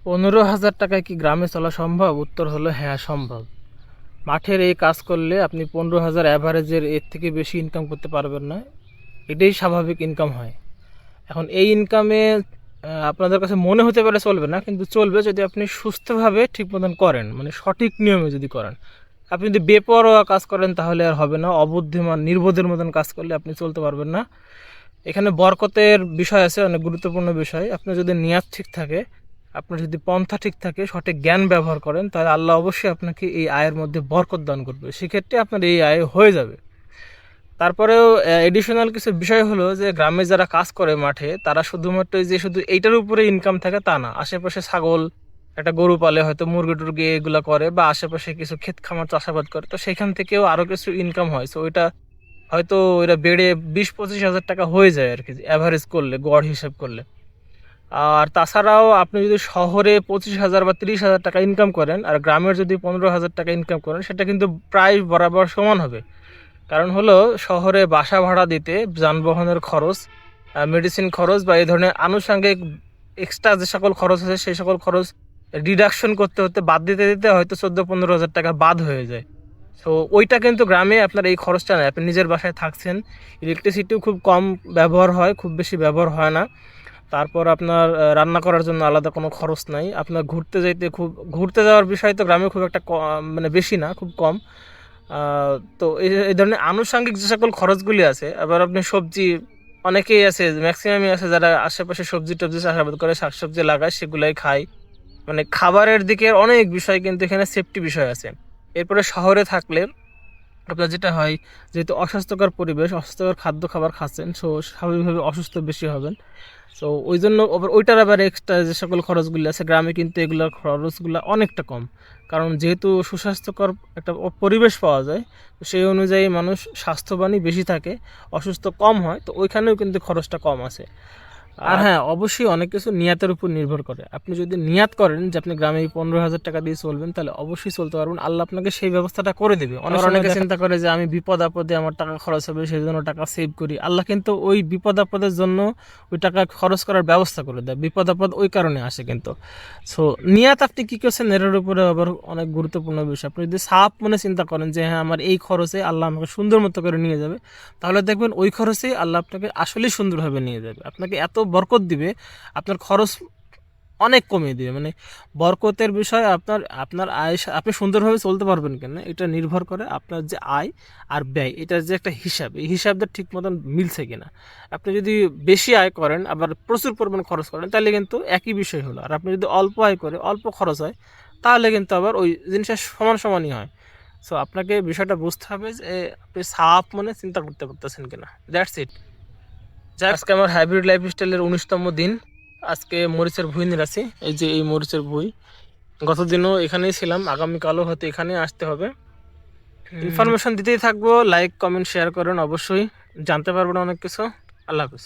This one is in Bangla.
15,000 টাকায় কি গ্রামে চলা সম্ভব? উত্তর হলো হ্যাঁ, সম্ভব। মাঠের এই কাজ করলে আপনি 15,000 অ্যাভারেজের এর থেকে বেশি ইনকাম করতে পারবেন না। এটাই স্বাভাবিক ইনকাম হয়। এখন এই ইনকামে আপনাদের কাছে মনে হতে পারে চলবে না, কিন্তু চলবে যদি আপনি সুস্থভাবে ঠিক মতন করেন, মানে সঠিক নিয়মে যদি করেন। আপনি যদি বেপরোয়া কাজ করেন তাহলে আর হবে না। অবুদ্ধিমান নির্বোধের মতন কাজ করলে আপনি চলতে পারবেন না। এখানে বরকতের বিষয় আছে, অনেক গুরুত্বপূর্ণ বিষয়। আপনার যদি নিয়াত ঠিক থাকে, আপনার যদি পন্থা ঠিক থাকে, সঠিক জ্ঞান ব্যবহার করেন, তাহলে আল্লাহ অবশ্যই আপনাকে এই আয়ের মধ্যে বরকত দান করবে। সেক্ষেত্রে আপনার এই আয় হয়ে যাবে। তারপরেও এডিশনাল কিছু বিষয় হলো যে গ্রামে যারা কাজ করে মাঠে, তারা শুধুমাত্র যে শুধু এইটার উপরে ইনকাম থাকে তা না। আশেপাশে ছাগল, একটা গরু পালে, হয়তো মুরগি টুরগি এগুলো করে, বা আশেপাশে কিছু ক্ষেত খামার চাষাবাদ করে, তো সেখান থেকেও আরও কিছু ইনকাম হয়। সো ওইটা হয়তো ওইটা বেড়ে 20-25 হাজার টাকা হয়ে যায় আর কি, অ্যাভারেজ করলে, গড় হিসাব করলে। আর তাছাড়াও আপনি যদি শহরে 25,000 বা 30,000 টাকা ইনকাম করেন, আর গ্রামের যদি 15,000 টাকা ইনকাম করেন, সেটা কিন্তু প্রায় বরাবর সমান হবে। কারণ হলো, শহরে বাসা ভাড়া দিতে, যানবাহনের খরচ, মেডিসিন খরচ বা এই ধরনের আনুষঙ্গিক এক্সট্রা যে সকল খরচ আছে, সেই সকল খরচ ডিডাকশন করতে হতে, বাদ দিতে দিতে হয়তো 14-15 হাজার টাকা বাদ হয়ে যায়। তো ওইটা কিন্তু গ্রামে আপনার এই খরচটা নেই। আপনি নিজের বাসায় থাকছেন, ইলেকট্রিসিটিও খুব কম ব্যবহার হয়, খুব বেশি ব্যবহার হয় না। তারপর আপনার রান্না করার জন্য আলাদা কোনো খরচ নাই। আপনার ঘুরতে যাওয়ার বিষয় তো গ্রামে খুব একটা মানে বেশি না, খুব কম। তো এই ধরনের আনুষঙ্গিক যে সকল খরচগুলি আছে, আবার আপনি সবজি, অনেকেই আছে, ম্যাক্সিমামই আছে যারা আশেপাশে সবজি টবজি চাষাবাদ করে, শাকসবজি লাগায়, সেগুলাই খায়। মানে খাবারের দিকের অনেক বিষয় কিন্তু এখানে সেফটি বিষয় আছে। এরপরে শহরে থাকলে আপনার যেটা হয়, যেহেতু অস্বাস্থ্যকর পরিবেশ, অস্বাস্থ্যকর খাদ্য খাবার খাচ্ছেন, সো স্বাভাবিকভাবে অসুস্থ বেশি হবেন। সো ওই জন্য ওইটার আবার এক্সট্রা যে সকল খরচগুলো আছে, গ্রামে কিন্তু এগুলোর খরচগুলো অনেকটা কম। কারণ যেহেতু সুস্বাস্থ্যকর একটা পরিবেশ পাওয়া যায়, তো সেই অনুযায়ী মানুষ স্বাস্থ্যবানই বেশি থাকে, অসুস্থ কম হয়, তো ওইখানেও কিন্তু খরচটা কম আছে। আর হ্যাঁ, অবশ্যই অনেক কিছু নিয়াতের উপর নির্ভর করে। আপনি যদি নিয়াত করেন যে আপনি গ্রামে 15,000 টাকা দিয়ে চলবেন, তাহলে অবশ্যই চলতে পারবেন। আল্লাহ আপনাকে সেই ব্যবস্থাটা করে দেবে। অনেকে চিন্তা করে যে আমি বিপদ আপদে আমার টাকা খরচ হবে, সেই জন্য টাকা সেভ করি। আল্লাহ কিন্তু ওই বিপদ আপদের জন্য ওই টাকা খরচ করার ব্যবস্থা করে দেয়। বিপদ আপদ ওই কারণে আসে কিন্তু। সো নিয়াত আপনি কী করছেন, এর উপরে আবার অনেক গুরুত্বপূর্ণ বিষয়। আপনি যদি সাফ মনে চিন্তা করেন যে হ্যাঁ, আমার এই খরচে আল্লাহ আমাকে সুন্দর মতো করে নিয়ে যাবে, তাহলে দেখবেন ওই খরচেই আল্লাহ আপনাকে আসলেই সুন্দরভাবে নিয়ে যাবে। আপনাকে এত বরকত দিবে, আপনার খরচ অনেক কমিয়ে দিবে। মানে বরকতের বিষয়, আপনার আপনার আয়, আপনি সুন্দরভাবে চলতে পারবেন কিনা, এটা নির্ভর করে আপনার যে আয় আর ব্যয়, এটার যে একটা হিসাব, এই হিসাবটা ঠিক মতন মিলছে কিনা। আপনি যদি বেশি আয় করেন, আবার প্রচুর পরিমাণ খরচ করেন, তাহলে কিন্তু একই বিষয় হলো। আর আপনি যদি অল্প আয় করে অল্প খরচ হয়, তাহলে কিন্তু আবার ওই জিনিসটা সমানই হয়। সো আপনাকে বিষয়টা বুঝতে হবে যে আপনি সাফ মনে চিন্তা করতে পারতেছেন কিনা। That's it. আজকে আমার হাইব্রিড লাইফস্টাইলের 19তম দিন। আজকে মরিচের ভুঁই নিরাছি, এই যে এই মরিচের ভুঁই। গতদিনও এখানেই ছিলাম, আগামীকালও হয়তো এখানেই আসতে হবে। ইনফরমেশন দিতেই থাকবো। লাইক কমেন্ট শেয়ার করেন, অবশ্যই জানতে পারবেন অনেক কিছু। আল্লাহ হাফিজ।